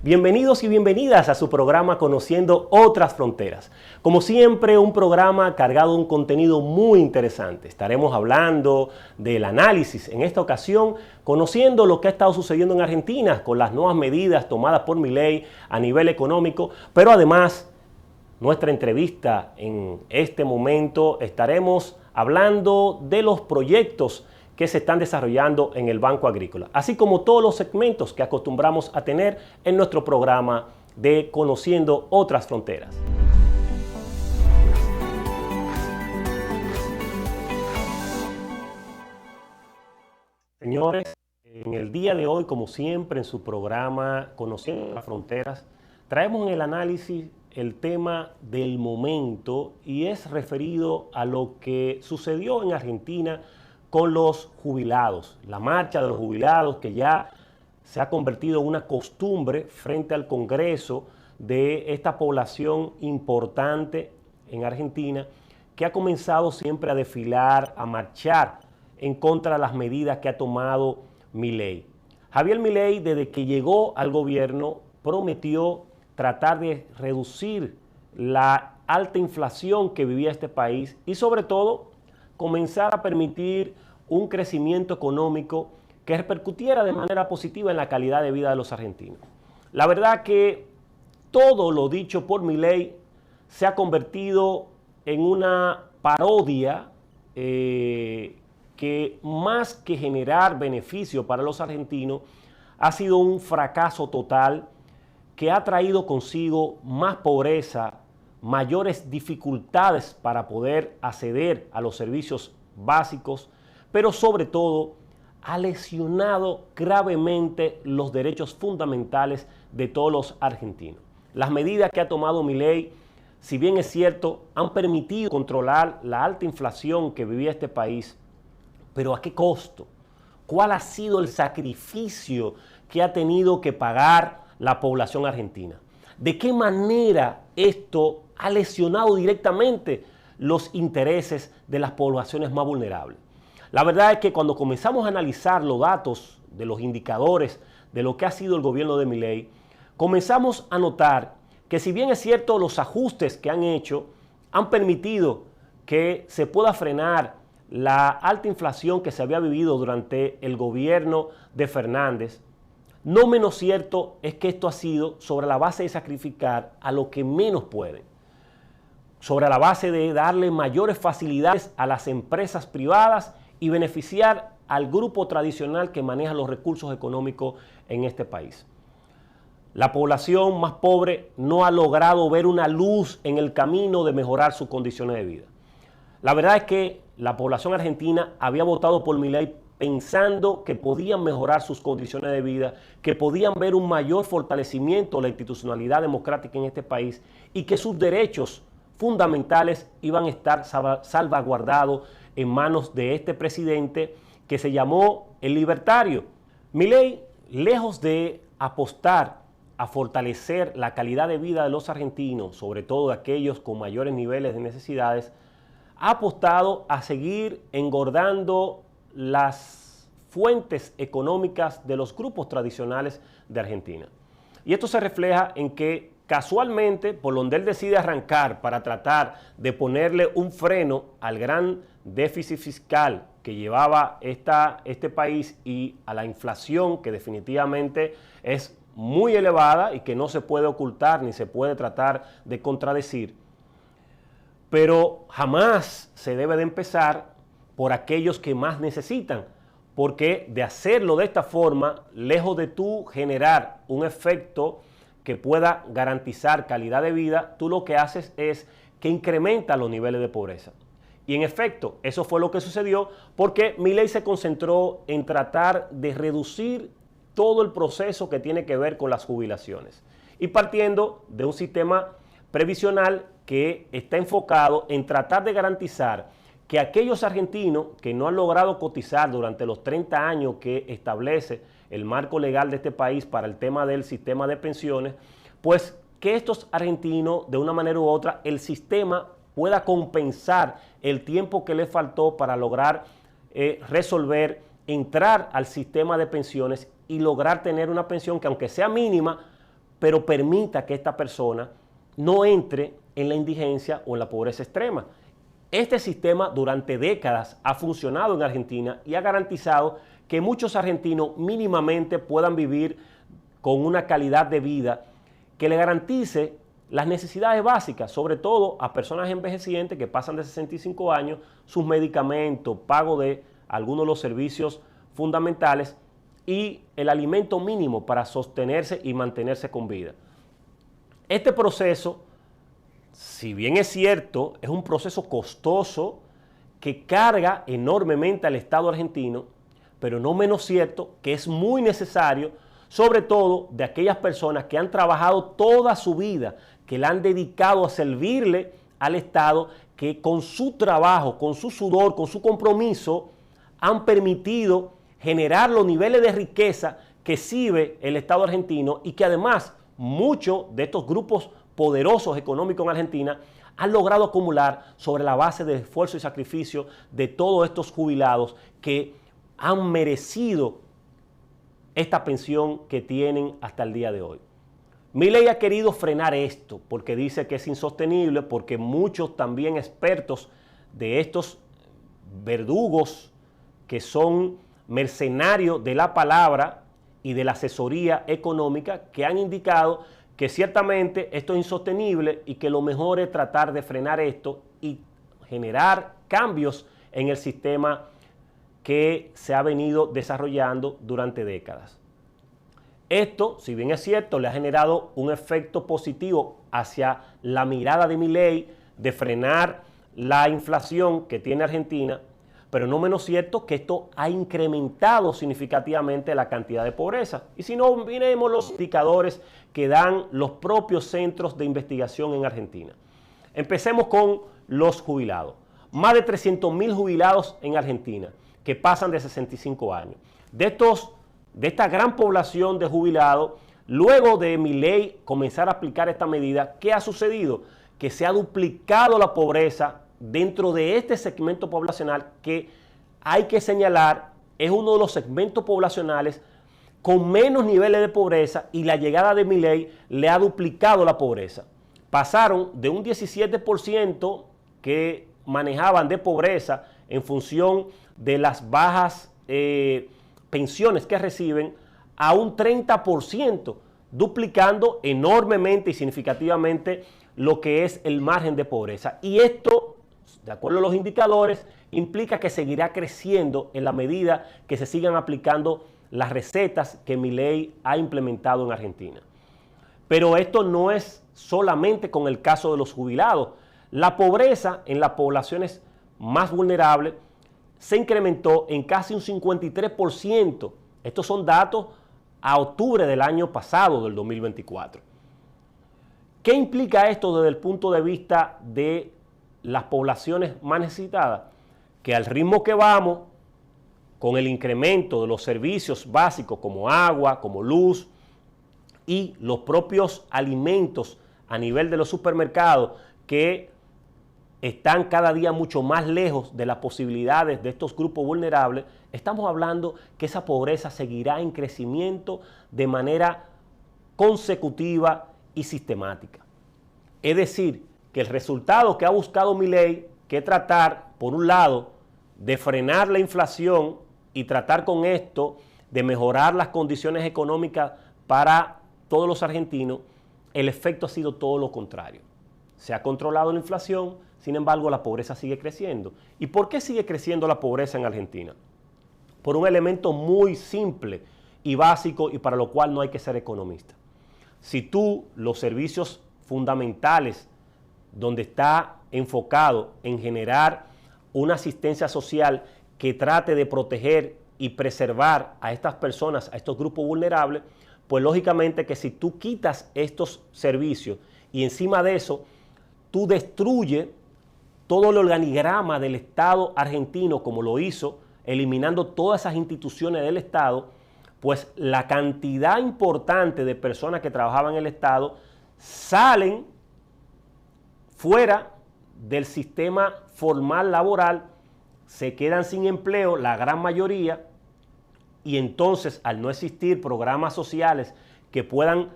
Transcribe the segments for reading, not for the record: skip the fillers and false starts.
Bienvenidos y bienvenidas a su programa Conociendo Otras Fronteras. Como siempre, un programa cargado de un contenido muy interesante. Estaremos hablando del análisis, en esta ocasión, conociendo lo que ha estado sucediendo en Argentina con las nuevas medidas tomadas por Milei a nivel económico, pero además, nuestra entrevista en este momento estaremos hablando de los proyectos que se están desarrollando en el Banco Agrícola, así como todos los segmentos que acostumbramos a tener en nuestro programa de Conociendo Otras Fronteras. Señores, en el día de hoy, como siempre en su programa Conociendo las Fronteras, traemos en el análisis el tema del momento y es referido a lo que sucedió en Argentina con los jubilados, la marcha de los jubilados que ya se ha convertido en una costumbre frente al Congreso de esta población importante en Argentina que ha comenzado siempre a desfilar, a marchar en contra de las medidas que ha tomado Milei. Javier Milei, desde que llegó al gobierno, prometió tratar de reducir la alta inflación que vivía este país y sobre todo comenzar a permitir un crecimiento económico que repercutiera de manera positiva en la calidad de vida de los argentinos. La verdad que todo lo dicho por Milei se ha convertido en una parodia que más que generar beneficio para los argentinos, ha sido un fracaso total que ha traído consigo más pobreza, mayores dificultades para poder acceder a los servicios básicos, pero sobre todo ha lesionado gravemente los derechos fundamentales de todos los argentinos. Las medidas que ha tomado Milei, si bien es cierto, han permitido controlar la alta inflación que vivía este país, pero ¿a qué costo? ¿Cuál ha sido el sacrificio que ha tenido que pagar la población argentina? ¿De qué manera esto ha lesionado directamente los intereses de las poblaciones más vulnerables? La verdad es que cuando comenzamos a analizar los datos de los indicadores de lo que ha sido el gobierno de Milei, comenzamos a notar que si bien es cierto los ajustes que han hecho han permitido que se pueda frenar la alta inflación que se había vivido durante el gobierno de Fernández, no menos cierto es que esto ha sido sobre la base de sacrificar a los que menos pueden, sobre la base de darle mayores facilidades a las empresas privadas y beneficiar al grupo tradicional que maneja los recursos económicos en este país. La población más pobre no ha logrado ver una luz en el camino de mejorar sus condiciones de vida. La verdad es que la población argentina había votado por Milei pensando que podían mejorar sus condiciones de vida, que podían ver un mayor fortalecimiento de la institucionalidad democrática en este país y que sus derechos fundamentales iban a estar salvaguardados en manos de este presidente que se llamó el libertario. Milei, lejos de apostar a fortalecer la calidad de vida de los argentinos, sobre todo de aquellos con mayores niveles de necesidades, ha apostado a seguir engordando las fuentes económicas de los grupos tradicionales de Argentina. Y esto se refleja en que casualmente, por donde él decide arrancar para tratar de ponerle un freno al gran déficit fiscal que llevaba este país y a la inflación que definitivamente es muy elevada y que no se puede ocultar ni se puede tratar de contradecir, pero jamás se debe de empezar por aquellos que más necesitan, porque de hacerlo de esta forma, lejos de tú generar un efecto que pueda garantizar calidad de vida, tú lo que haces es que incrementa los niveles de pobreza. Y en efecto, eso fue lo que sucedió porque Milei se concentró en tratar de reducir todo el proceso que tiene que ver con las jubilaciones y partiendo de un sistema previsional que está enfocado en tratar de garantizar que aquellos argentinos que no han logrado cotizar durante los 30 años que establece el marco legal de este país para el tema del sistema de pensiones, pues que estos argentinos, de una manera u otra, el sistema pueda compensar el tiempo que les faltó para lograr resolver, entrar al sistema de pensiones y lograr tener una pensión que, aunque sea mínima, pero permita que esta persona no entre en la indigencia o en la pobreza extrema. Este sistema durante décadas ha funcionado en Argentina y ha garantizado que muchos argentinos mínimamente puedan vivir con una calidad de vida que le garantice las necesidades básicas, sobre todo a personas envejecientes que pasan de 65 años, sus medicamentos, pago de algunos de los servicios fundamentales y el alimento mínimo para sostenerse y mantenerse con vida. Este proceso, si bien es cierto, es un proceso costoso que carga enormemente al Estado argentino, pero no menos cierto que es muy necesario, sobre todo de aquellas personas que han trabajado toda su vida, que la han dedicado a servirle al Estado, que con su trabajo, con su sudor, con su compromiso, han permitido generar los niveles de riqueza que exhibe el Estado argentino y que además muchos de estos grupos poderosos económicos en Argentina han logrado acumular sobre la base del esfuerzo y sacrificio de todos estos jubilados que han merecido esta pensión que tienen hasta el día de hoy. Milei ha querido frenar esto porque dice que es insostenible, porque muchos también expertos de estos verdugos que son mercenarios de la palabra y de la asesoría económica que han indicado que ciertamente esto es insostenible y que lo mejor es tratar de frenar esto y generar cambios en el sistema que se ha venido desarrollando durante décadas. Esto, si bien es cierto, le ha generado un efecto positivo hacia la mirada de Milei de frenar la inflación que tiene Argentina, pero no menos cierto que esto ha incrementado significativamente la cantidad de pobreza. Y si no, miremos los indicadores que dan los propios centros de investigación en Argentina. Empecemos con los jubilados. Más de 300.000 jubilados en Argentina que pasan de 65 años. De esta gran población de jubilados, luego de Milei comenzar a aplicar esta medida, ¿qué ha sucedido? Que se ha duplicado la pobreza dentro de este segmento poblacional que hay que señalar es uno de los segmentos poblacionales con menos niveles de pobreza y la llegada de Milei le ha duplicado la pobreza. Pasaron de un 17% que manejaban de pobreza en función de las bajas pensiones que reciben a un 30%, duplicando enormemente y significativamente lo que es el margen de pobreza. Y esto, de acuerdo a los indicadores, implica que seguirá creciendo en la medida que se sigan aplicando las recetas que Milei ha implementado en Argentina. Pero esto no es solamente con el caso de los jubilados. La pobreza en las poblaciones más vulnerables se incrementó en casi un 53%. Estos son datos a octubre del año pasado, del 2024. ¿Qué implica esto desde el punto de vista de las poblaciones más necesitadas? Que al ritmo que vamos, con el incremento de los servicios básicos como agua, como luz y los propios alimentos a nivel de los supermercados que están cada día mucho más lejos de las posibilidades de estos grupos vulnerables, estamos hablando que esa pobreza seguirá en crecimiento de manera consecutiva y sistemática. Es decir, que el resultado que ha buscado Milei, que es tratar, por un lado, de frenar la inflación y tratar con esto de mejorar las condiciones económicas para todos los argentinos, el efecto ha sido todo lo contrario. Se ha controlado la inflación, sin embargo la pobreza sigue creciendo. ¿Y por qué sigue creciendo la pobreza en Argentina? Por un elemento muy simple y básico y para lo cual no hay que ser economista. Si tú los servicios fundamentales donde está enfocado en generar una asistencia social que trate de proteger y preservar a estas personas, a estos grupos vulnerables, pues lógicamente que si tú quitas estos servicios y encima de eso tú destruyes todo el organigrama del Estado argentino como lo hizo, eliminando todas esas instituciones del Estado, pues la cantidad importante de personas que trabajaban en el Estado salen fuera del sistema formal laboral, se quedan sin empleo la gran mayoría y entonces al no existir programas sociales que puedan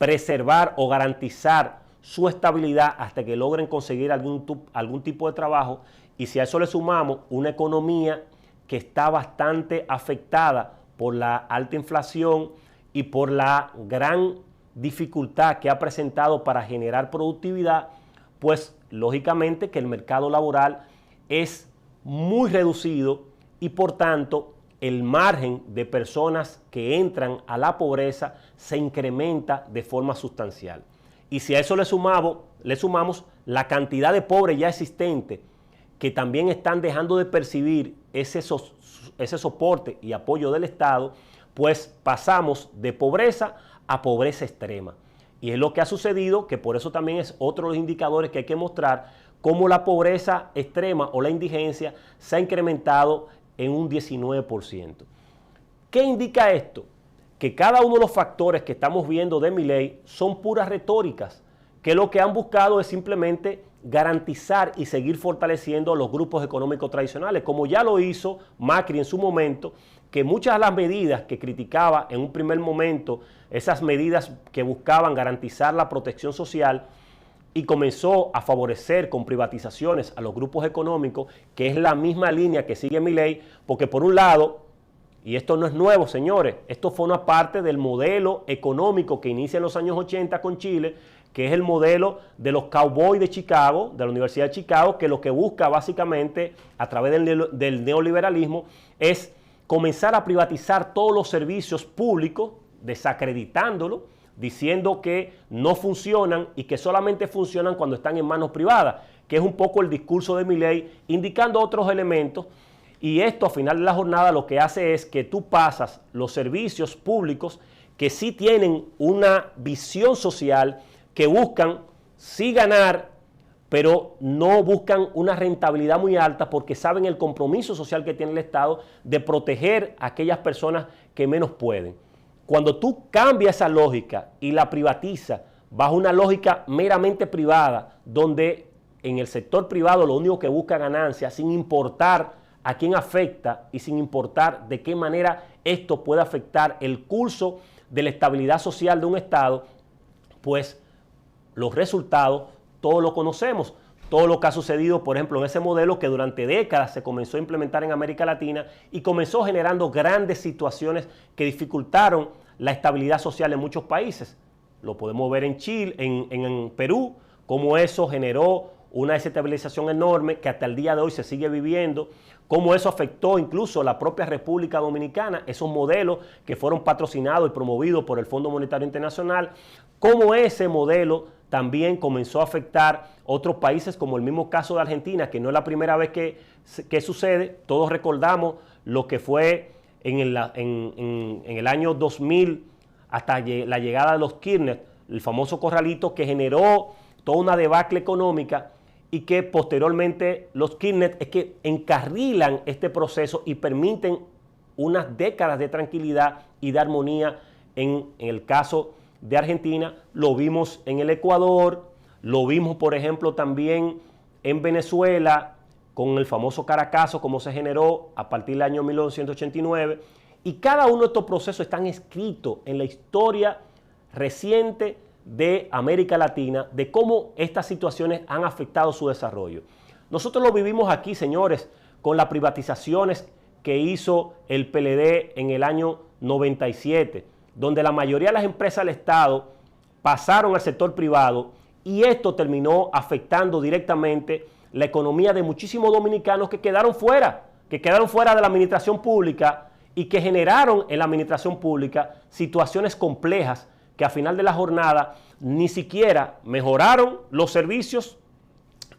preservar o garantizar su estabilidad hasta que logren conseguir algún tipo de trabajo. Y si a eso le sumamos una economía que está bastante afectada por la alta inflación y por la gran dificultad que ha presentado para generar productividad, pues lógicamente que el mercado laboral es muy reducido y por tanto el margen de personas que entran a la pobreza se incrementa de forma sustancial. Y si a eso le sumamos la cantidad de pobres ya existentes que también están dejando de percibir ese soporte y apoyo del Estado, pues pasamos de pobreza a pobreza extrema. Y es lo que ha sucedido, que por eso también es otro de los indicadores que hay que mostrar, cómo la pobreza extrema o la indigencia se ha incrementado en un 19%. ¿Qué indica esto? Que cada uno de los factores que estamos viendo de Milei son puras retóricas, que lo que han buscado es simplemente garantizar y seguir fortaleciendo a los grupos económicos tradicionales, como ya lo hizo Macri en su momento, que muchas de las medidas que criticaba en un primer momento, esas medidas que buscaban garantizar la protección social, y comenzó a favorecer con privatizaciones a los grupos económicos, que es la misma línea que sigue Milei, porque por un lado, y esto no es nuevo, señores, esto forma parte del modelo económico que inicia en los años 80 con Chile, que es el modelo de los cowboys de Chicago, de la Universidad de Chicago, que lo que busca básicamente a través del neoliberalismo es comenzar a privatizar todos los servicios públicos, desacreditándolo, diciendo que no funcionan y que solamente funcionan cuando están en manos privadas, que es un poco el discurso de Milei, indicando otros elementos. Y esto a final de la jornada lo que hace es que tú pasas los servicios públicos que sí tienen una visión social, que buscan sí ganar, pero no buscan una rentabilidad muy alta porque saben el compromiso social que tiene el Estado de proteger a aquellas personas que menos pueden. Cuando tú cambias esa lógica y la privatizas bajo una lógica meramente privada, donde en el sector privado lo único que busca ganancia, sin importar a quién afecta y sin importar de qué manera esto puede afectar el curso de la estabilidad social de un Estado, pues los resultados todos lo conocemos. Todo lo que ha sucedido, por ejemplo, en ese modelo que durante décadas se comenzó a implementar en América Latina y comenzó generando grandes situaciones que dificultaron la estabilidad social en muchos países. Lo podemos ver en Chile, en Perú, cómo eso generó una desestabilización enorme que hasta el día de hoy se sigue viviendo, cómo eso afectó incluso la propia República Dominicana, esos modelos que fueron patrocinados y promovidos por el Fondo Monetario Internacional, cómo ese modelo también comenzó a afectar otros países, como el mismo caso de Argentina, que no es la primera vez que sucede. Todos recordamos lo que fue en el año 2000 hasta la llegada de los Kirchner, el famoso corralito que generó toda una debacle económica y que posteriormente los Kirchner es que encarrilan este proceso y permiten unas décadas de tranquilidad y de armonía en el caso de Argentina. Lo vimos en el Ecuador, lo vimos por ejemplo también en Venezuela con el famoso Caracazo, como se generó a partir del año 1989, y cada uno de estos procesos están escritos en la historia reciente de América Latina, de cómo estas situaciones han afectado su desarrollo. Nosotros lo vivimos aquí, señores, con las privatizaciones que hizo el PLD en el año 97, donde la mayoría de las empresas del Estado pasaron al sector privado y esto terminó afectando directamente la economía de muchísimos dominicanos que quedaron fuera de la administración pública y que generaron en la administración pública situaciones complejas que a final de la jornada ni siquiera mejoraron los servicios,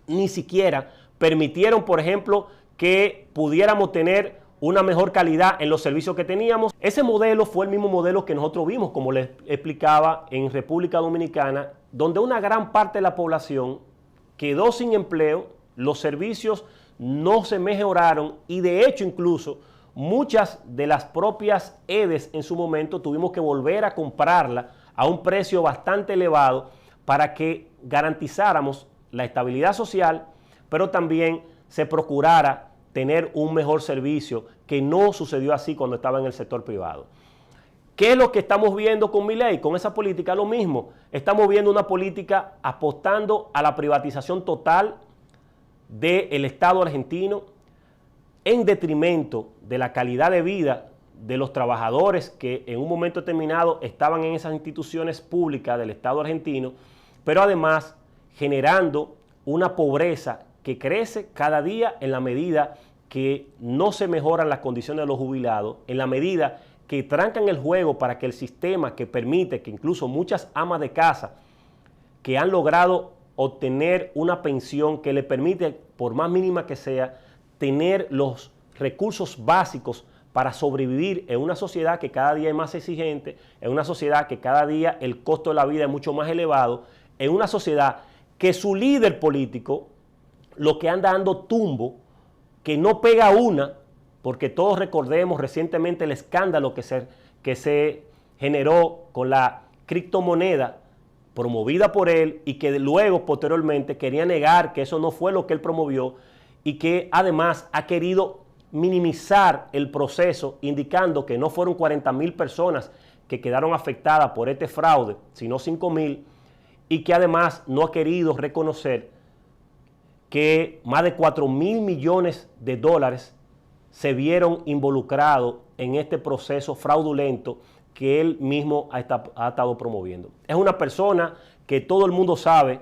ni siquiera permitieron, por ejemplo, que pudiéramos tener una mejor calidad en los servicios que teníamos. Ese modelo fue el mismo modelo que nosotros vimos, como les explicaba, en República Dominicana, donde una gran parte de la población quedó sin empleo, los servicios no se mejoraron y de hecho incluso muchas de las propias EDES en su momento tuvimos que volver a comprarla a un precio bastante elevado para que garantizáramos la estabilidad social, pero también se procurara tener un mejor servicio, que no sucedió así cuando estaba en el sector privado. ¿Qué es lo que estamos viendo con Milei? Con esa política, lo mismo. Estamos viendo una política apostando a la privatización total del Estado argentino en detrimento de la calidad de vida de los trabajadores que en un momento determinado estaban en esas instituciones públicas del Estado argentino, pero además generando una pobreza que crece cada día en la medida que no se mejoran las condiciones de los jubilados, en la medida que trancan el juego para que el sistema que permite que incluso muchas amas de casa que han logrado obtener una pensión que le permite, por más mínima que sea, tener los recursos básicos para sobrevivir en una sociedad que cada día es más exigente, en una sociedad que cada día el costo de la vida es mucho más elevado, en una sociedad que su líder político lo que anda dando tumbo, que no pega una, porque todos recordemos recientemente el escándalo que se generó con la criptomoneda promovida por él y que luego posteriormente quería negar que eso no fue lo que él promovió y que además ha querido minimizar el proceso indicando que no fueron 40,000 personas que quedaron afectadas por este fraude, sino 5,000, y que además no ha querido reconocer que más de 4,000 millones de dólares se vieron involucrados en este proceso fraudulento que él mismo ha estado promoviendo. Es una persona que todo el mundo sabe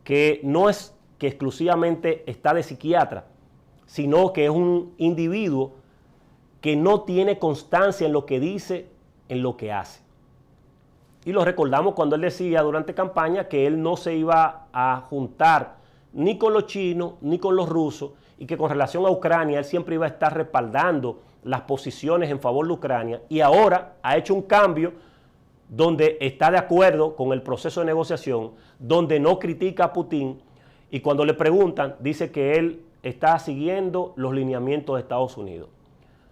que no es que exclusivamente está de psiquiatra, sino que es un individuo que no tiene constancia en lo que dice, en lo que hace. Y lo recordamos cuando él decía durante campaña que él no se iba a juntar ni con los chinos ni con los rusos y que con relación a Ucrania él siempre iba a estar respaldando las posiciones en favor de Ucrania, y ahora ha hecho un cambio donde está de acuerdo con el proceso de negociación, donde no critica a Putin, y cuando le preguntan dice que él está siguiendo los lineamientos de Estados Unidos.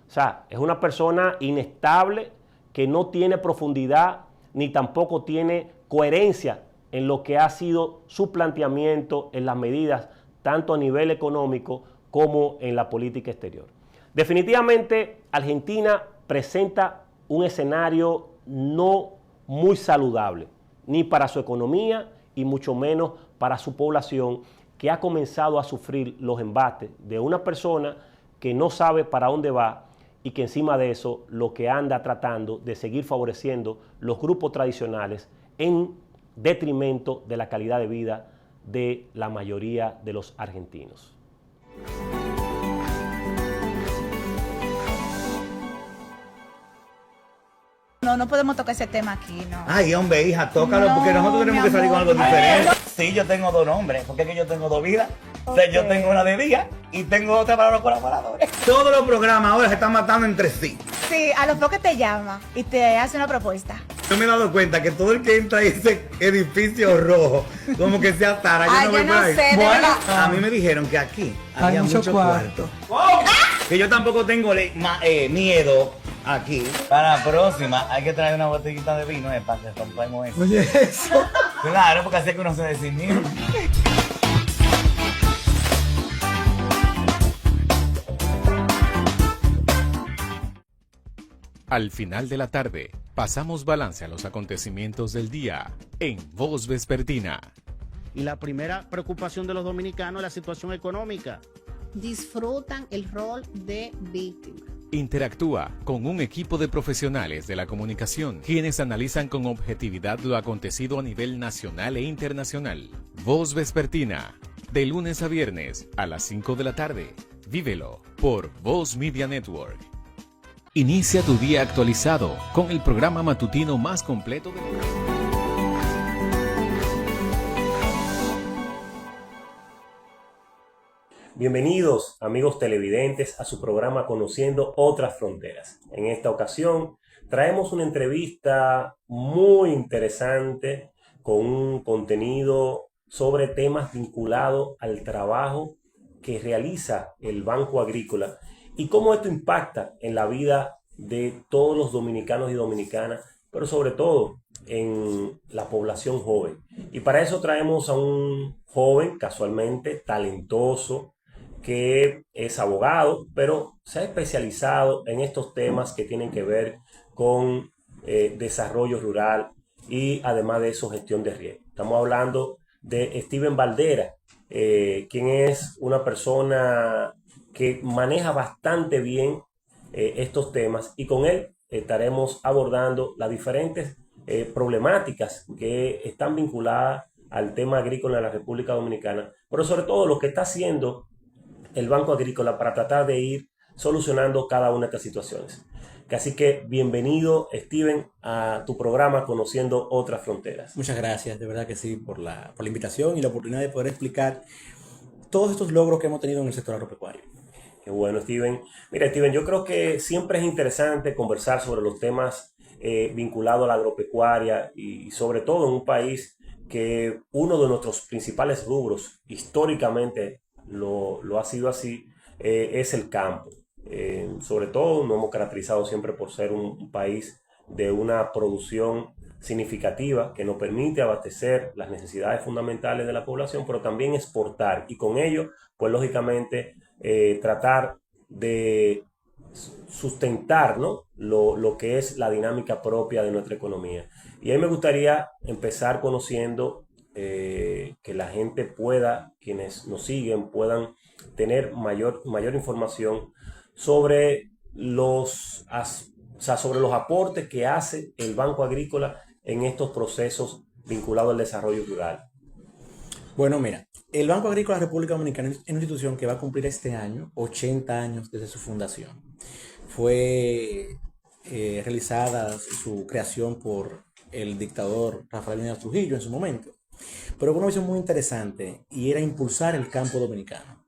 O sea, es una persona inestable que no tiene profundidad ni tampoco tiene coherencia en lo que ha sido su planteamiento en las medidas, tanto a nivel económico como en la política exterior. Definitivamente, Argentina presenta un escenario no muy saludable, ni para su economía y mucho menos para su población, que ha comenzado a sufrir los embates de una persona que no sabe para dónde va y que encima de eso lo que anda tratando de seguir favoreciendo los grupos tradicionales en detrimento de la calidad de vida de la mayoría de los argentinos. No podemos tocar ese tema aquí, no. Ay, hombre, hija, tócalo, porque nosotros tenemos que salir con algo diferente. Sí, yo tengo dos nombres, porque es que yo tengo dos vidas. O sea, yo tengo una de día y tengo otra para los colaboradores. Todos los programas ahora se están matando entre sí. Sí, a los pocos te llama y te hace una propuesta. Yo me he dado cuenta que todo el que entra a ese edificio rojo, como que se atara. Yo no sé, de bueno, verdad. a mí me dijeron que aquí había mucho cuarto. Que yo tampoco tengo miedo aquí. Para la próxima hay que traer una botellita de vino para que rompamos eso. Oye, eso. Claro, porque así es que uno se desinhibe. Al final de la tarde, pasamos balance a los acontecimientos del día en Voz Vespertina. Y la primera preocupación de los dominicanos es la situación económica. Disfrutan el rol de víctima. Interactúa con un equipo de profesionales de la comunicación, quienes analizan con objetividad lo acontecido a nivel nacional e internacional. Voz Vespertina, de lunes a viernes a las 5 de la tarde. Vívelo por Voz Media Network. Inicia tu día actualizado con el programa matutino más completo del mundo. Bienvenidos, amigos televidentes, a su programa Conociendo Otras Fronteras. En esta ocasión traemos una entrevista muy interesante con un contenido sobre temas vinculados al trabajo que realiza el Banco Agrícola y cómo esto impacta en la vida de todos los dominicanos y dominicanas, pero sobre todo en la población joven. Y para eso traemos a un joven, casualmente, talentoso, que es abogado, pero se ha especializado en estos temas que tienen que ver con desarrollo rural y además de eso gestión de riesgo. Estamos hablando de Steven Valdera, quien es una persona que maneja bastante bien estos temas, y con él estaremos abordando las diferentes problemáticas que están vinculadas al tema agrícola en la República Dominicana, pero sobre todo lo que está haciendo el Banco Agrícola para tratar de ir solucionando cada una de estas situaciones. Así que bienvenido, Steven, a tu programa Conociendo Otras Fronteras. Muchas gracias, de verdad que sí, por la invitación y la oportunidad de poder explicar todos estos logros que hemos tenido en el sector agropecuario. Qué bueno, Steven. Mira, Steven, yo creo que siempre es interesante conversar sobre los temas vinculados a la agropecuaria, y sobre todo en un país que uno de nuestros principales rubros históricamente lo ha sido así, es el campo. Sobre todo nos hemos caracterizado siempre por ser un país de una producción significativa que nos permite abastecer las necesidades fundamentales de la población, pero también exportar, y con ello, pues lógicamente, tratar de sustentar, ¿no?, lo que es la dinámica propia de nuestra economía. Y ahí me gustaría empezar conociendo que la gente pueda, quienes nos siguen, puedan tener mayor información sobre sobre los aportes que hace el Banco Agrícola en estos procesos vinculados al desarrollo rural. Bueno, mira, el Banco Agrícola de la República Dominicana es una institución que va a cumplir este año 80 años desde su fundación. Fue realizada su creación por el dictador Rafael Leónidas Trujillo en su momento, pero con una visión muy interesante, y era impulsar el campo dominicano.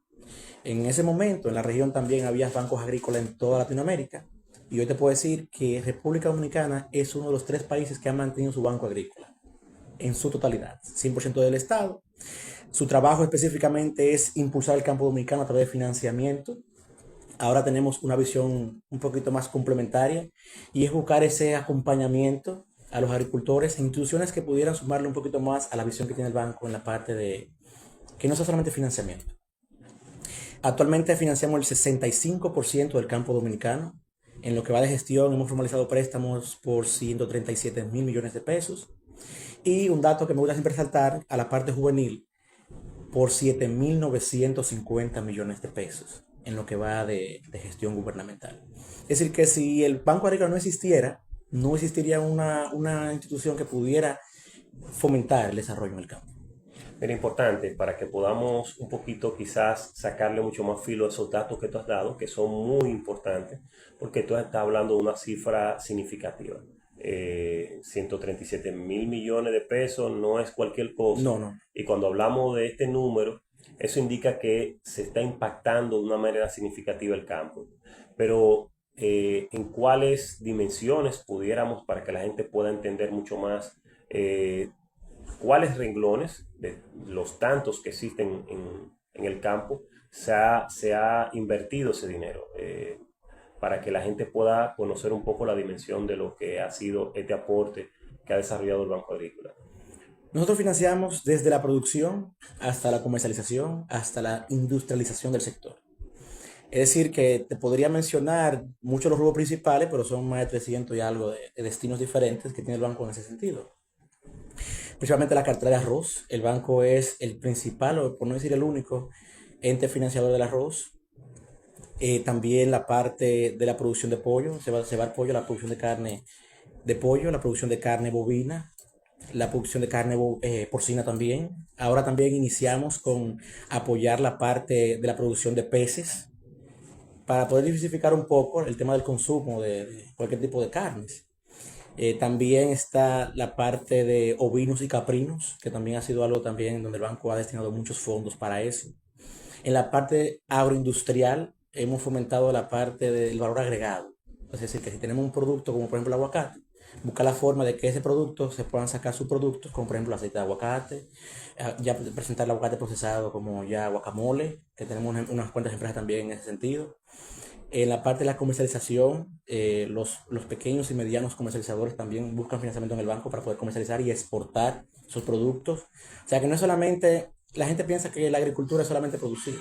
En ese momento, en la región también había bancos agrícolas en toda Latinoamérica, y hoy te puedo decir que República Dominicana es uno de los 3 países que ha mantenido su banco agrícola en su totalidad, 100% del Estado. Su trabajo específicamente es impulsar el campo dominicano a través de financiamiento. Ahora tenemos una visión un poquito más complementaria, y es buscar ese acompañamiento a los agricultores e instituciones que pudieran sumarle un poquito más a la visión que tiene el banco en la parte de que no sea solamente financiamiento. Actualmente financiamos el 65% del campo dominicano. En lo que va de gestión hemos formalizado préstamos por 137.000 millones de pesos. Y un dato que me gusta siempre resaltar, a la parte juvenil, por 7.950 millones de pesos en lo que va de gestión gubernamental. Es decir, que si el Banco Agrícola no existiera, no existiría una institución que pudiera fomentar el desarrollo en el campo. Era importante para que podamos un poquito quizás sacarle mucho más filo a esos datos que tú has dado, que son muy importantes, porque tú estás hablando de una cifra significativa. 137.000 millones de pesos no es cualquier cosa. No. Y cuando hablamos de este número, eso indica que se está impactando de una manera significativa el campo. Pero ¿en cuáles dimensiones pudiéramos, para que la gente pueda entender mucho más, cuáles renglones de los tantos que existen en el campo se ha invertido ese dinero, para que la gente pueda conocer un poco la dimensión de lo que ha sido este aporte que ha desarrollado el Banco Agrícola? Nosotros financiamos desde la producción hasta la comercialización, hasta la industrialización del sector. Es decir, que te podría mencionar muchos de los rubros principales, pero son más de 300 y algo de destinos diferentes que tiene el banco en ese sentido. Principalmente la cartera de arroz. El banco es el principal, o por no decir el único, ente financiador del arroz. También la parte de la producción de pollo, se va el pollo, la producción de carne de pollo, la producción de carne bovina, la producción de carne porcina también. Ahora también iniciamos con apoyar la parte de la producción de peces, para poder diversificar un poco el tema del consumo de cualquier tipo de carnes. También está la parte de ovinos y caprinos, que también ha sido algo también donde el banco ha destinado muchos fondos para eso. En la parte agroindustrial hemos fomentado la parte del valor agregado. Es decir, que si tenemos un producto como por ejemplo el aguacate, buscar la forma de que ese producto se puedan sacar subproductos, como por ejemplo el aceite de aguacate, ya presentar el aguacate procesado como ya guacamole, que tenemos unas cuantas empresas también en ese sentido. En la parte de la comercialización, los pequeños y medianos comercializadores también buscan financiamiento en el banco para poder comercializar y exportar sus productos. O sea que no es solamente, la gente piensa que la agricultura es solamente producir,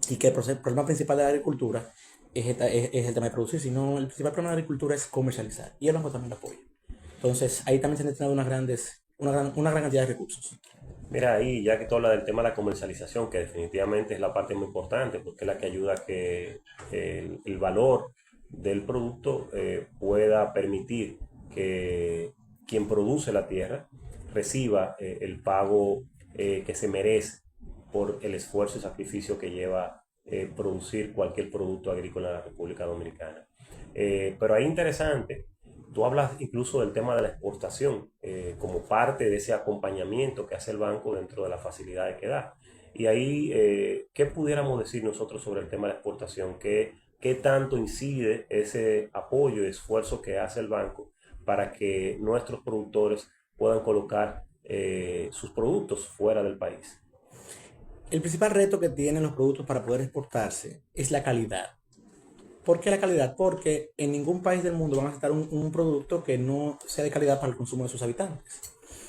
y que el problema principal de la agricultura es el tema de producir, sino el principal problema de la agricultura es comercializar. Y el banco también lo apoya. Entonces, ahí también se han destinado una gran cantidad de recursos. Mira, ahí ya que tú hablas del tema de la comercialización, que definitivamente es la parte muy importante, porque es la que ayuda a que el valor del producto pueda permitir que quien produce la tierra reciba el pago que se merece por el esfuerzo y sacrificio que lleva producir cualquier producto agrícola en la República Dominicana. Pero ahí interesante, tú hablas incluso del tema de la exportación como parte de ese acompañamiento que hace el banco dentro de las facilidades que da. Y ahí, ¿qué pudiéramos decir nosotros sobre el tema de la exportación? ¿Qué tanto incide ese apoyo y esfuerzo que hace el banco para que nuestros productores puedan colocar sus productos fuera del país? El principal reto que tienen los productos para poder exportarse es la calidad. ¿Por qué la calidad? Porque en ningún país del mundo van a aceptar un producto que no sea de calidad para el consumo de sus habitantes.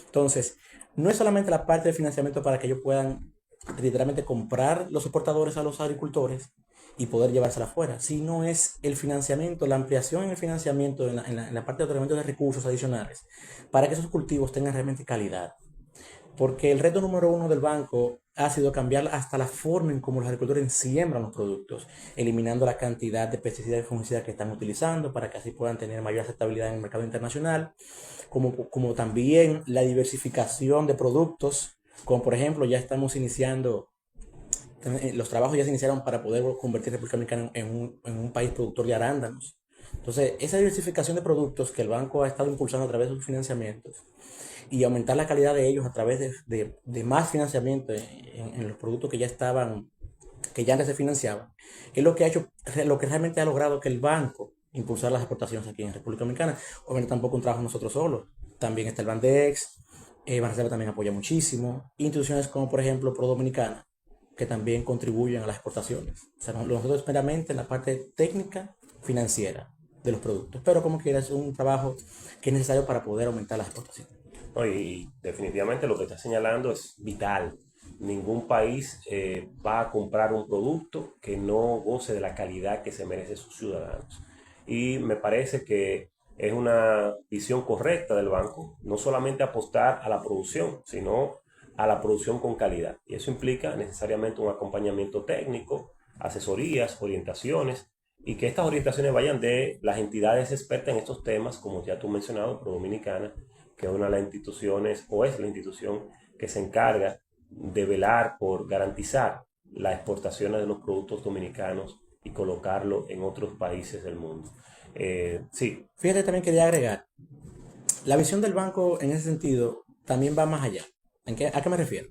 Entonces, no es solamente la parte de financiamiento para que ellos puedan literalmente comprar los exportadores a los agricultores y poder llevársela afuera, sino es el financiamiento, la ampliación en el financiamiento, en la parte de otorgamiento de recursos adicionales, para que esos cultivos tengan realmente calidad. Porque el reto número uno del banco ha sido cambiar hasta la forma en cómo los agricultores siembran los productos, eliminando la cantidad de pesticidas y fungicidas que están utilizando para que así puedan tener mayor aceptabilidad en el mercado internacional, como también la diversificación de productos, como por ejemplo ya estamos iniciando, los trabajos ya se iniciaron para poder convertir a República Dominicana en un país productor de arándanos. Entonces, esa diversificación de productos que el banco ha estado impulsando a través de sus financiamientos y aumentar la calidad de ellos a través de más financiamiento en los productos que ya estaban, que ya antes se financiaban, es lo que ha hecho, lo que realmente ha logrado que el banco impulsar las exportaciones aquí en República Dominicana. Obviamente tampoco un trabajo nosotros solos, también está el Bandex, Banreserva también apoya muchísimo, instituciones como por ejemplo Pro Dominicana, que también contribuyen a las exportaciones. O sea, nosotros meramente en la parte técnica, financiera de los productos, pero como quiera es un trabajo que es necesario para poder aumentar las exportaciones. No, y definitivamente lo que está señalando es vital. Ningún país va a comprar un producto que no goce de la calidad que se merecen sus ciudadanos. Y me parece que es una visión correcta del banco, no solamente apostar a la producción, sino a la producción con calidad. Y eso implica necesariamente un acompañamiento técnico, asesorías, orientaciones, y que estas orientaciones vayan de las entidades expertas en estos temas, como ya tú has mencionado, Pro Dominicana, que es una de las instituciones, o es la institución que se encarga de velar por garantizar las exportaciones de los productos dominicanos y colocarlo en otros países del mundo. Sí. Fíjate, también quería agregar, la visión del banco en ese sentido también va más allá. ¿A qué me refiero?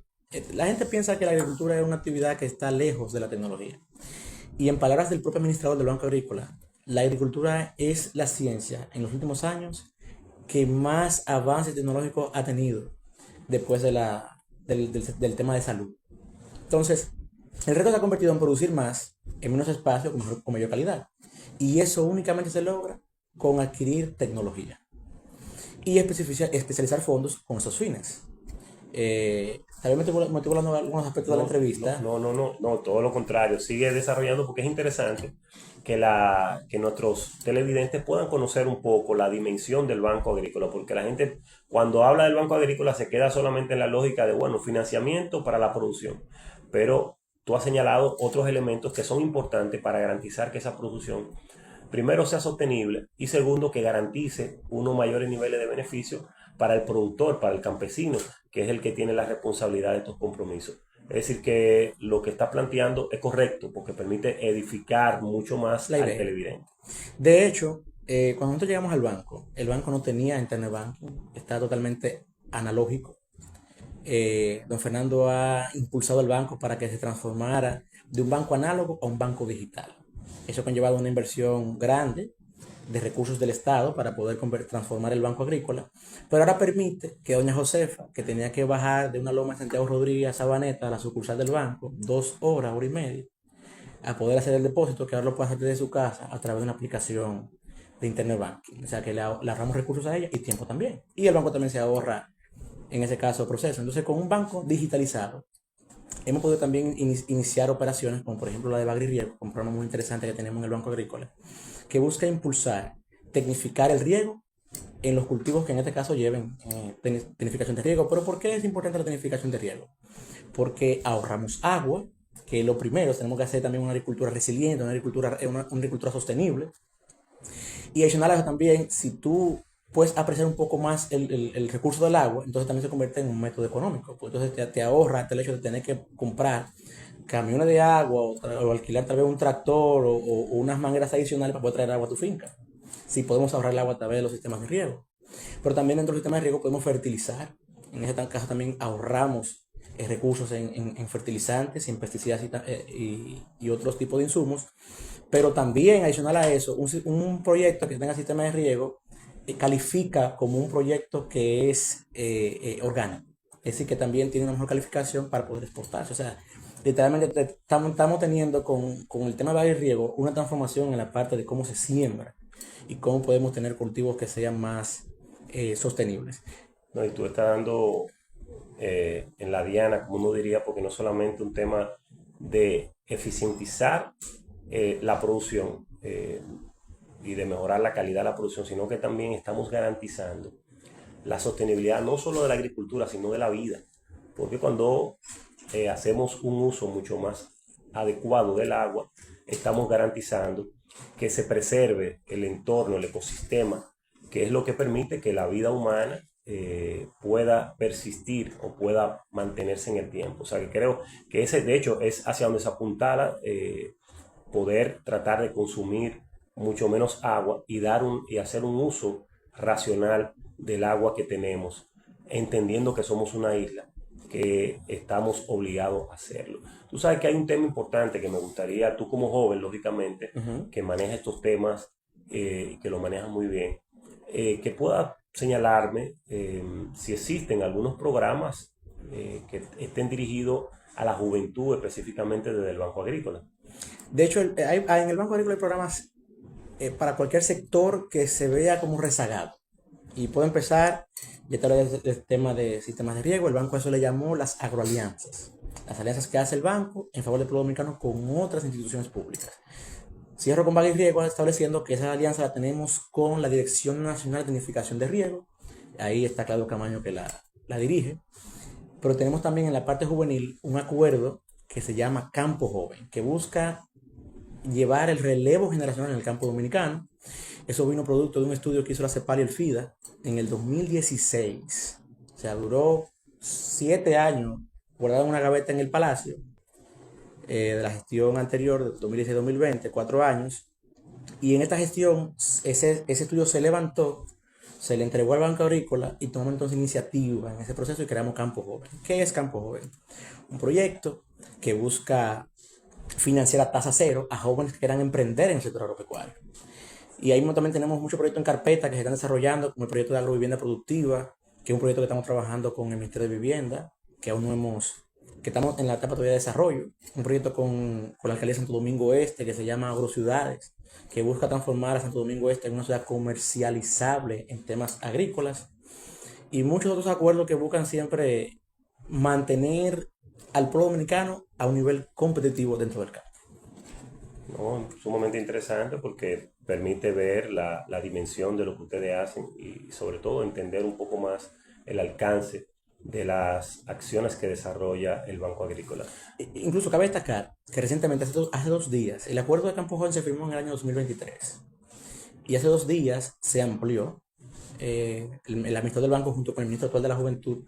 La gente piensa que la agricultura es una actividad que está lejos de la tecnología. Y en palabras del propio administrador del Banco Agrícola, la agricultura es la ciencia en los últimos años que más avance tecnológico ha tenido después del tema de salud. Entonces, el reto se ha convertido en producir más, en menos espacio, con mayor calidad. Y eso únicamente se logra con adquirir tecnología y especializar fondos con esos fines. Tal vez me estoy hablando de algunos aspectos de la entrevista. No, todo lo contrario. Sigue desarrollando porque es interesante que nuestros televidentes puedan conocer un poco la dimensión del Banco Agrícola, porque la gente cuando habla del Banco Agrícola se queda solamente en la lógica de, bueno, financiamiento para la producción, pero tú has señalado otros elementos que son importantes para garantizar que esa producción, primero, sea sostenible y segundo, que garantice unos mayores niveles de beneficio para el productor, para el campesino, que es el que tiene la responsabilidad de estos compromisos. Es decir, que lo que está planteando es correcto porque permite edificar mucho más al televidente. De hecho, cuando nosotros llegamos al banco, el banco no tenía internet banking, estaba totalmente analógico. Don Fernando ha impulsado el banco para que se transformara de un banco análogo a un banco digital. Eso ha conllevado una inversión grande de recursos del Estado para poder transformar el Banco Agrícola, pero ahora permite que doña Josefa, que tenía que bajar de una loma de Santiago Rodríguez a Sabaneta, a la sucursal del banco, 2 horas, hora y media, a poder hacer el depósito, que ahora lo puede hacer desde su casa a través de una aplicación de Internet Banking. O sea que le ahorramos recursos a ella y tiempo también. Y el banco también se ahorra, en ese caso, proceso. Entonces, con un banco digitalizado, hemos podido también iniciar operaciones como por ejemplo la de Bagri-Riego, un programa muy interesante que tenemos en el Banco Agrícola, que busca impulsar, tecnificar el riego en los cultivos que en este caso lleven tecnificación de riego. ¿Pero por qué es importante la tecnificación de riego? Porque ahorramos agua, que lo primero, tenemos que hacer también una agricultura resiliente, una agricultura sostenible. Y adicional a eso también, si tú puedes apreciar un poco más el recurso del agua, entonces también se convierte en un método económico. Pues entonces te ahorra el hecho de tener que comprar camiones de agua o alquilar tal vez un tractor o unas mangueras adicionales para poder traer agua a tu finca. Si podemos ahorrar el agua a través de los sistemas de riego. Pero también dentro del sistema de riego podemos fertilizar. En este caso también ahorramos recursos en fertilizantes, en pesticidas y otros tipos de insumos. Pero también, adicional a eso, un proyecto que tenga sistema de riego califica como un proyecto que es orgánico. Es decir, que también tiene una mejor calificación para poder exportarse. O sea, literalmente estamos teniendo con el tema de riego una transformación en la parte de cómo se siembra y cómo podemos tener cultivos que sean más sostenibles. No, y tú estás dando en la diana, como uno diría, porque no es solamente un tema de eficientizar la producción y de mejorar la calidad de la producción, sino que también estamos garantizando la sostenibilidad no solo de la agricultura, sino de la vida. Porque cuando hacemos un uso mucho más adecuado del agua, estamos garantizando que se preserve el entorno, el ecosistema, que es lo que permite que la vida humana pueda persistir o pueda mantenerse en el tiempo. O sea, que creo que ese, de hecho, es hacia donde se apuntala poder tratar de consumir mucho menos agua y hacer un uso racional del agua que tenemos, entendiendo que somos una isla, que estamos obligados a hacerlo. Tú sabes que hay un tema importante que me gustaría, tú como joven, lógicamente, que maneja estos temas y que lo manejas muy bien, que pueda señalarme si existen algunos programas que estén dirigidos a la juventud, específicamente desde el Banco Agrícola. De hecho, en el Banco Agrícola hay programas para cualquier sector que se vea como rezagado. Y puedo empezar, ya te hablé del tema de sistemas de riego. El banco a eso le llamó las agroalianzas. Las alianzas que hace el banco en favor del pueblo dominicano con otras instituciones públicas. Cierro con Bagri-Riego estableciendo que esa alianza la tenemos con la Dirección Nacional de Tecnificación de Riego. Ahí está Claudio Camaño que la dirige. Pero tenemos también en la parte juvenil un acuerdo que se llama Campo Joven, que busca llevar el relevo generacional en el campo dominicano. Eso vino producto de un estudio que hizo la CEPAL y el FIDA en el 2016. O sea, duró 7 años guardado en una gaveta en el Palacio de la gestión anterior, 2016-2020, 4 años. Y en esta gestión, ese estudio se levantó, se le entregó al Banco Agrícola y tomamos entonces iniciativa en ese proceso y creamos Campo Joven. ¿Qué es Campo Joven? Un proyecto que busca financiar a tasa cero a jóvenes que quieran emprender en el sector agropecuario. Y ahí también tenemos muchos proyectos en carpeta que se están desarrollando, como el proyecto de agrovivienda productiva, que es un proyecto que estamos trabajando con el Ministerio de Vivienda, que aún no que estamos en la etapa todavía de desarrollo. Un proyecto con la alcaldía de Santo Domingo Este, que se llama Agrociudades, que busca transformar a Santo Domingo Este en una ciudad comercializable en temas agrícolas. Y muchos otros acuerdos que buscan siempre mantener al pueblo dominicano a un nivel competitivo dentro del campo. No, sumamente interesante porque permite ver la dimensión de lo que ustedes hacen y sobre todo entender un poco más el alcance de las acciones que desarrolla el Banco Agrícola. Incluso cabe destacar que recientemente, hace 2 días, el acuerdo de Campo Joven se firmó en el año 2023 y hace 2 días se amplió. El administrador del banco junto con el ministro actual de la Juventud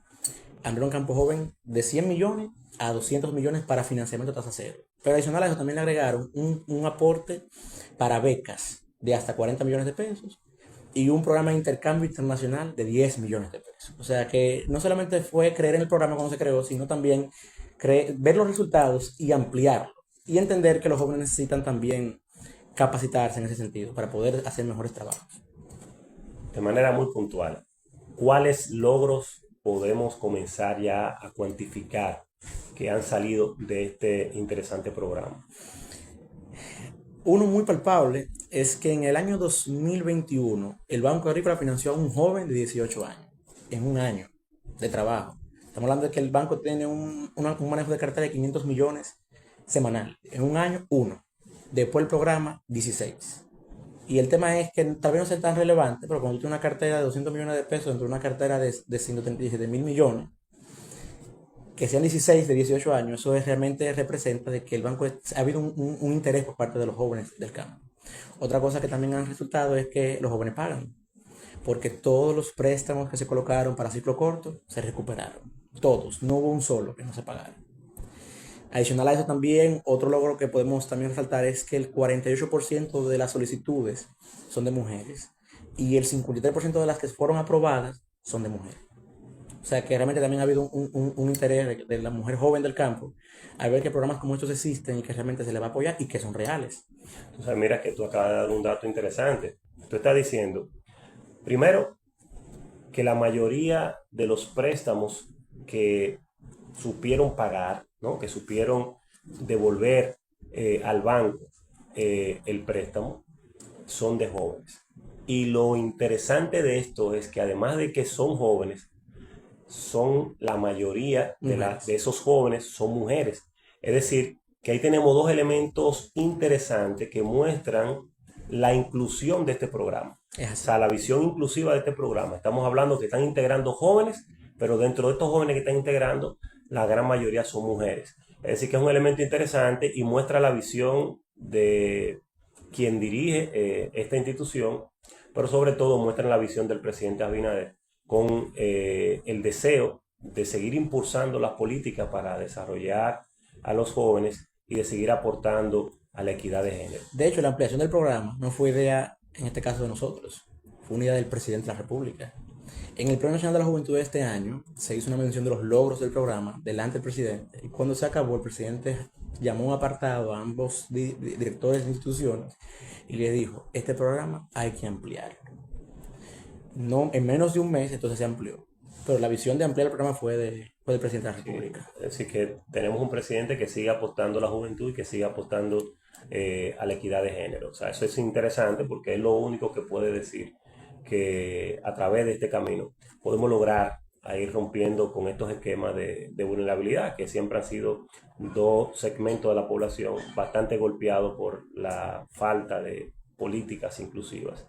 ampliaron Campo Joven de 100 millones a 200 millones para financiamiento a tasa cero. Pero adicional a eso también le agregaron un aporte para becas de hasta 40 millones de pesos y un programa de intercambio internacional de 10 millones de pesos. O sea que no solamente fue creer en el programa cuando se creó, sino también ver los resultados y ampliarlo. Y entender que los jóvenes necesitan también capacitarse en ese sentido para poder hacer mejores trabajos. De manera muy puntual, ¿cuáles logros podemos comenzar ya a cuantificar que han salido de este interesante programa? Uno muy palpable es que en el año 2021 el Banco Agrícola financió a un joven de 18 años en un año de trabajo Estamos hablando de que el banco tiene un manejo de cartera de 500 millones semanal. En un año, 1. Después el programa, 16. Y el tema es que tal vez no sea tan relevante, pero cuando tú tienes una cartera de 200 millones de pesos dentro de una cartera de 137 mil millones, que sean 16 de 18 años, eso realmente representa de que el banco ha habido un interés por parte de los jóvenes del campo. Otra cosa que también han resultado es que los jóvenes pagan, porque todos los préstamos que se colocaron para ciclo corto se recuperaron. Todos, no hubo un solo que no se pagara. Adicional a eso también, otro logro que podemos también resaltar es que el 48% de las solicitudes son de mujeres y el 53% de las que fueron aprobadas son de mujeres. O sea que realmente también ha habido un interés de la mujer joven del campo a ver que programas como estos existen y que realmente se les va a apoyar y que son reales. O sea, mira que tú acabas de dar un dato interesante. Tú estás diciendo, primero, que la mayoría de los préstamos que supieron pagar, ¿no? Que supieron devolver al banco el préstamo, son de jóvenes. Y lo interesante de esto es que además de que son jóvenes, son la mayoría de esos jóvenes son mujeres. Es decir, que ahí tenemos dos elementos interesantes que muestran la inclusión de este programa. O sea, la visión inclusiva de este programa. Estamos hablando que están integrando jóvenes, pero dentro de estos jóvenes que están integrando, la gran mayoría son mujeres. Es decir, que es un elemento interesante y muestra la visión de quien dirige esta institución, pero sobre todo muestra la visión del presidente Abinader con el deseo de seguir impulsando las políticas para desarrollar a los jóvenes y de seguir aportando a la equidad de género. De hecho, la ampliación del programa no fue idea, en este caso, de nosotros, fue una idea del presidente de la República. En el Premio Nacional de la Juventud de este año se hizo una mención de los logros del programa delante del presidente, y cuando se acabó, el presidente llamó un apartado a ambos directores de instituciones y les dijo, este programa hay que ampliarlo. No, en menos de un mes entonces se amplió, pero la visión de ampliar el programa fue del presidente de la República. Sí, es decir, que tenemos un presidente que sigue apostando a la juventud y que sigue apostando a la equidad de género. O sea, eso es interesante porque es lo único que puede decir que a través de este camino podemos lograr a ir rompiendo con estos esquemas de vulnerabilidad que siempre han sido dos segmentos de la población bastante golpeados por la falta de políticas inclusivas.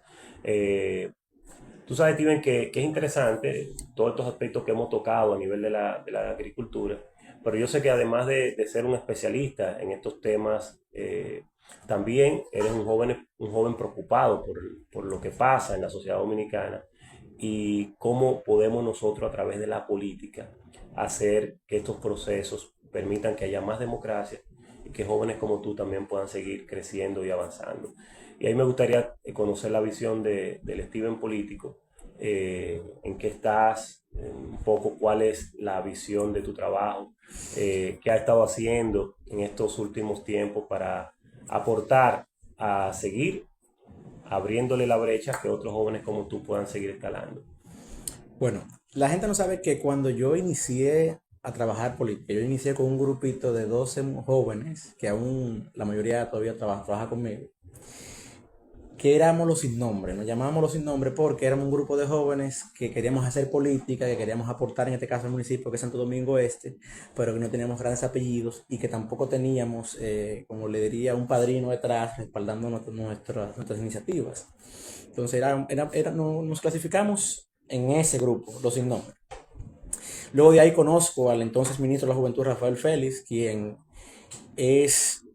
Tú sabes, Steven, que es interesante todos estos aspectos que hemos tocado a nivel de la agricultura, pero yo sé que además de ser un especialista en estos temas, también eres un joven preocupado por lo que pasa en la sociedad dominicana y cómo podemos nosotros a través de la política hacer que estos procesos permitan que haya más democracia y que jóvenes como tú también puedan seguir creciendo y avanzando. Y ahí me gustaría conocer la visión del Steven político, en qué estás, un poco cuál es la visión de tu trabajo, qué has estado haciendo en estos últimos tiempos para aportar a seguir abriéndole la brecha que otros jóvenes como tú puedan seguir escalando. Bueno, la gente no sabe que cuando yo inicié a trabajar política, yo inicié con un grupito de 12 jóvenes, que aún la mayoría todavía trabaja conmigo, que éramos los sin nombre, nos llamábamos los sin nombre porque éramos un grupo de jóvenes que queríamos hacer política, que queríamos aportar en este caso al municipio que es Santo Domingo Este, pero que no teníamos grandes apellidos y que tampoco teníamos, como le diría, un padrino detrás respaldando nuestras iniciativas. Entonces nos clasificamos en ese grupo, los sin nombre. Luego de ahí conozco al entonces ministro de la Juventud, Rafael Félix, quien es,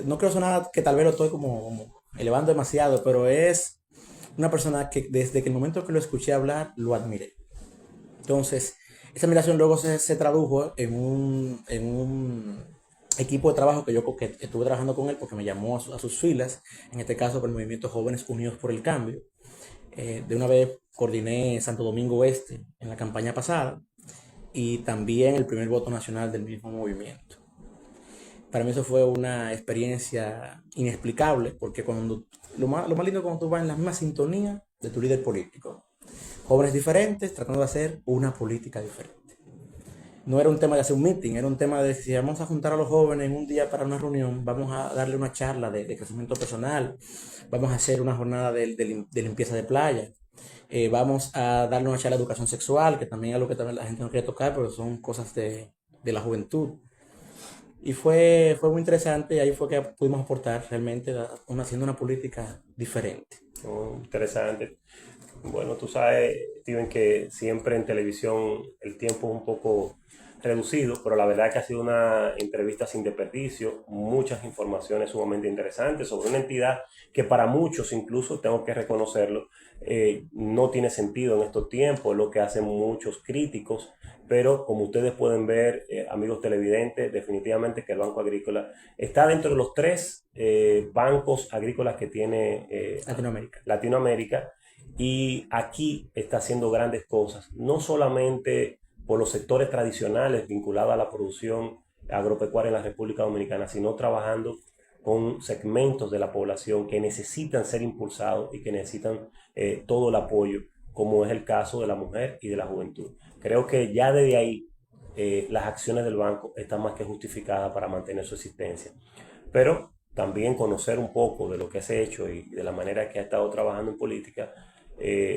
no creo sonar que tal vez lo estoy como elevando demasiado, pero es una persona que desde que el momento que lo escuché hablar, lo admiré. Entonces, esa admiración luego se tradujo en un equipo de trabajo que estuve trabajando con él porque me llamó a sus filas, en este caso por el movimiento Jóvenes Unidos por el Cambio. De una vez coordiné Santo Domingo Este en la campaña pasada y también el primer voto nacional del mismo movimiento. Para mí eso fue una experiencia inexplicable, porque lo más lindo es cuando tú vas en la misma sintonía de tu líder político. Jóvenes diferentes tratando de hacer una política diferente. No era un tema de hacer un meeting, era un tema de si vamos a juntar a los jóvenes en un día para una reunión, vamos a darle una charla de crecimiento personal, vamos a hacer una jornada de limpieza de playa. Vamos a darle una charla de educación sexual, que también es algo que también la gente no quiere tocar, pero son cosas de la juventud. Y fue muy interesante, y ahí fue que pudimos aportar realmente haciendo una política diferente. Interesante. Bueno, tú sabes, Steven, que siempre en televisión el tiempo es un poco reducido, pero la verdad es que ha sido una entrevista sin desperdicio, muchas informaciones sumamente interesantes sobre una entidad que para muchos, incluso tengo que reconocerlo, no tiene sentido en estos tiempos, lo que hacen muchos críticos, pero como ustedes pueden ver, amigos televidentes, definitivamente que el Banco Agrícola está dentro de los 3 bancos agrícolas que tiene Latinoamérica, y aquí está haciendo grandes cosas, no solamente por los sectores tradicionales vinculados a la producción agropecuaria en la República Dominicana, sino trabajando con segmentos de la población que necesitan ser impulsados y que necesitan todo el apoyo, como es el caso de la mujer y de la juventud. Creo que ya desde ahí las acciones del banco están más que justificadas para mantener su existencia. Pero también conocer un poco de lo que se ha hecho y de la manera que ha estado trabajando en política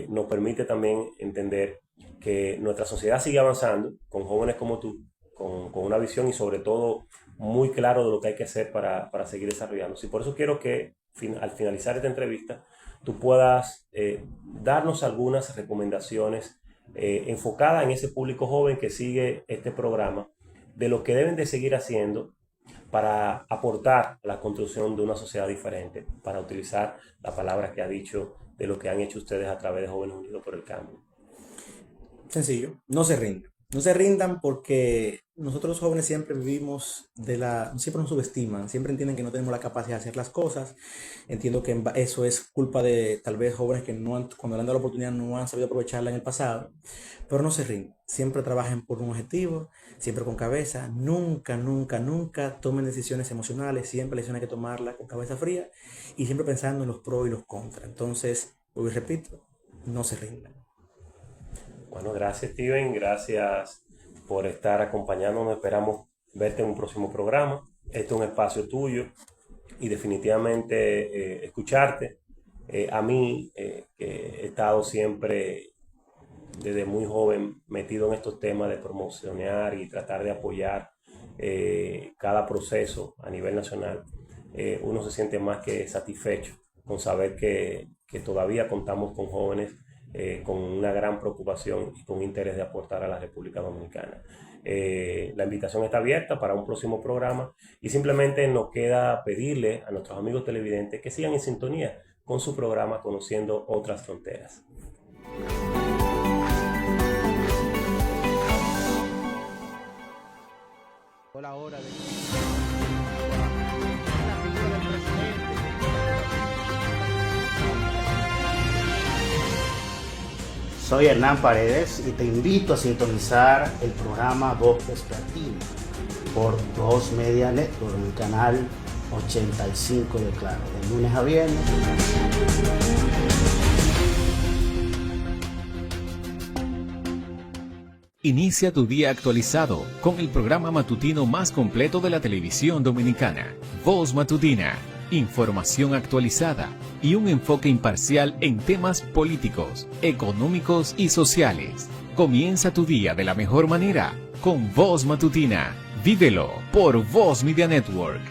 nos permite también entender que nuestra sociedad sigue avanzando con jóvenes como tú, con una visión y sobre todo muy claro de lo que hay que hacer para seguir desarrollándose. Y por eso quiero que al finalizar esta entrevista tú puedas darnos algunas recomendaciones enfocadas en ese público joven que sigue este programa, de lo que deben de seguir haciendo para aportar a la construcción de una sociedad diferente, para utilizar la palabra que ha dicho de lo que han hecho ustedes a través de Jóvenes Unidos por el Cambio. Sencillo, no se rindan. No se rindan porque nosotros los jóvenes siempre vivimos siempre nos subestiman, siempre entienden que no tenemos la capacidad de hacer las cosas. Entiendo que eso es culpa de tal vez jóvenes que cuando le han dado la oportunidad no han sabido aprovecharla en el pasado, pero no se rindan. Siempre trabajen por un objetivo, siempre con cabeza, nunca tomen decisiones emocionales, siempre las decisiones hay que tomarlas con cabeza fría y siempre pensando en los pros y los contras. Entonces, hoy repito, no se rindan. Bueno, gracias Steven, gracias por estar acompañándonos, esperamos verte en un próximo programa. Este es un espacio tuyo y definitivamente escucharte. A mí, que he estado siempre desde muy joven metido en estos temas de promocionar y tratar de apoyar cada proceso a nivel nacional, uno se siente más que satisfecho con saber que todavía contamos con jóvenes con una gran preocupación y con interés de aportar a la República Dominicana. La invitación está abierta para un próximo programa y simplemente nos queda pedirle a nuestros amigos televidentes que sigan en sintonía con su programa Conociendo Otras Fronteras. La hora de... Soy Hernán Paredes y te invito a sintonizar el programa Voz Vespertina por Voz Media Network en el canal 85 de Claro, de lunes a viernes. Inicia tu día actualizado con el programa matutino más completo de la televisión dominicana, Voz Matutina. Información actualizada y un enfoque imparcial en temas políticos, económicos y sociales. Comienza tu día de la mejor manera con Voz Matutina. Vívelo por Voz Media Network.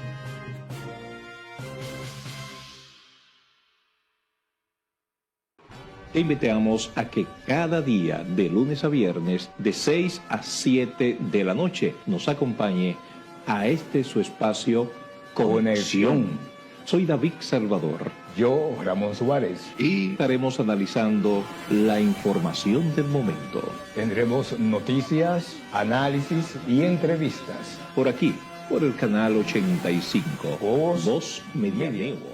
Te invitamos a que cada día, de lunes a viernes, de 6 a 7 de la noche, nos acompañe a su espacio Conexión. Soy David Salvador. Yo, Ramón Suárez. Y estaremos analizando la información del momento. Tendremos noticias, análisis y entrevistas. Por aquí, por el canal 85. Voz Media Network.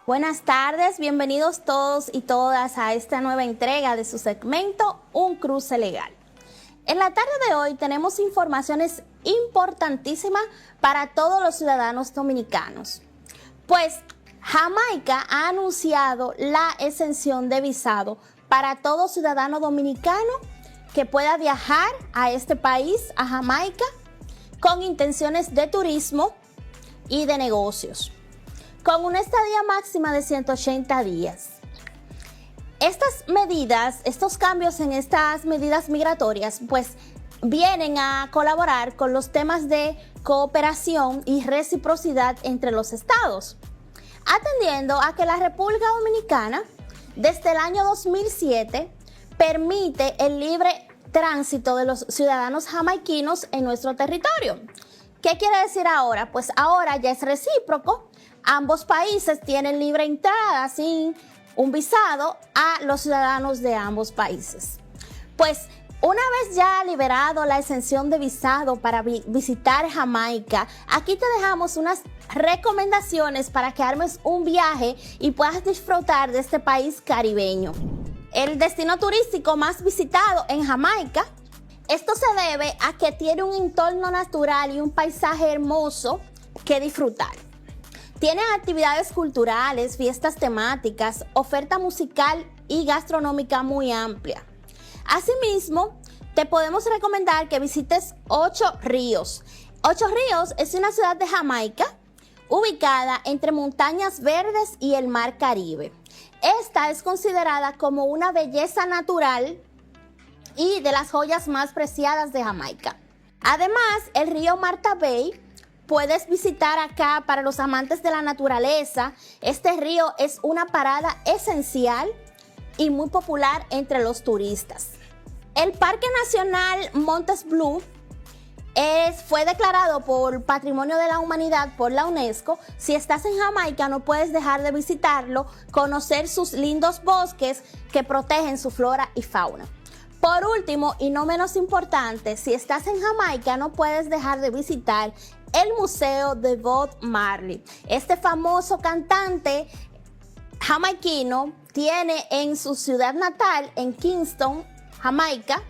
Buenas tardes, bienvenidos todos y todas a esta nueva entrega de su segmento Un Cruce Legal. En la tarde de hoy tenemos informaciones importantísimas para todos los ciudadanos dominicanos. Pues Jamaica ha anunciado la exención de visado para todo ciudadano dominicano que pueda viajar a este país, a Jamaica, con intenciones de turismo y de negocios. con una estadía máxima de 180 días. Estas medidas, estos cambios en estas medidas migratorias, pues vienen a colaborar con los temas de cooperación y reciprocidad entre los estados, atendiendo a que la República Dominicana, desde el año 2007, permite el libre tránsito de los ciudadanos jamaiquinos en nuestro territorio. ¿Qué quiere decir ahora? Pues ahora ya es recíproco. Ambos países tienen libre entrada sin un visado a los ciudadanos de ambos países. Pues una vez ya liberado la exención de visado para visitar Jamaica, aquí te dejamos unas recomendaciones para que armes un viaje y puedas disfrutar de este país caribeño. El destino turístico más visitado en Jamaica, esto se debe a que tiene un entorno natural y un paisaje hermoso que disfrutar. Tienen actividades culturales, fiestas temáticas, oferta musical y gastronómica muy amplia. Asimismo, te podemos recomendar que visites Ocho Ríos. Ocho Ríos es una ciudad de Jamaica ubicada entre montañas verdes y el mar Caribe. Esta es considerada como una belleza natural y de las joyas más preciadas de Jamaica. Además, el río Martha Bay puedes visitar acá para los amantes de la naturaleza. Este río es una parada esencial y muy popular entre los turistas. El Parque Nacional Montes Blue fue declarado por Patrimonio de la Humanidad por la UNESCO. Si estás en Jamaica, no puedes dejar de visitarlo, conocer sus lindos bosques que protegen su flora y fauna. Por último, y no menos importante, si estás en Jamaica, no puedes dejar de visitar el Museo de Bob Marley. Este famoso cantante jamaiquino tiene en su ciudad natal, en Kingston, Jamaica,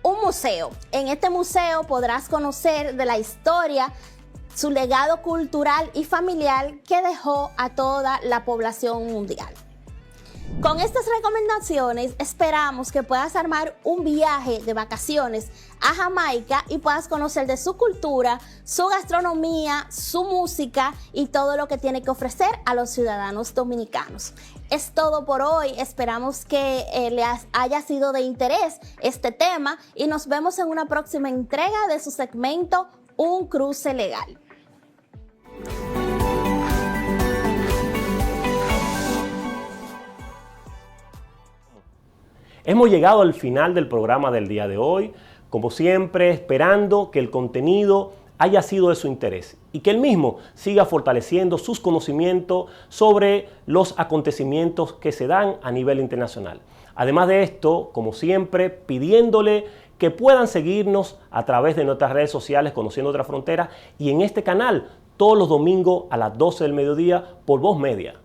un museo. En este museo podrás conocer de la historia, su legado cultural y familiar que dejó a toda la población mundial. Con estas recomendaciones esperamos que puedas armar un viaje de vacaciones a Jamaica y puedas conocer de su cultura, su gastronomía, su música y todo lo que tiene que ofrecer a los ciudadanos dominicanos. Es todo por hoy, esperamos que les haya sido de interés este tema y nos vemos en una próxima entrega de su segmento Un Cruce Legal. Hemos llegado al final del programa del día de hoy, como siempre esperando que el contenido haya sido de su interés y que el mismo siga fortaleciendo sus conocimientos sobre los acontecimientos que se dan a nivel internacional. Además de esto, como siempre, pidiéndole que puedan seguirnos a través de nuestras redes sociales Conociendo Otra Frontera y en este canal todos los domingos a las 12 del mediodía por Voz Media.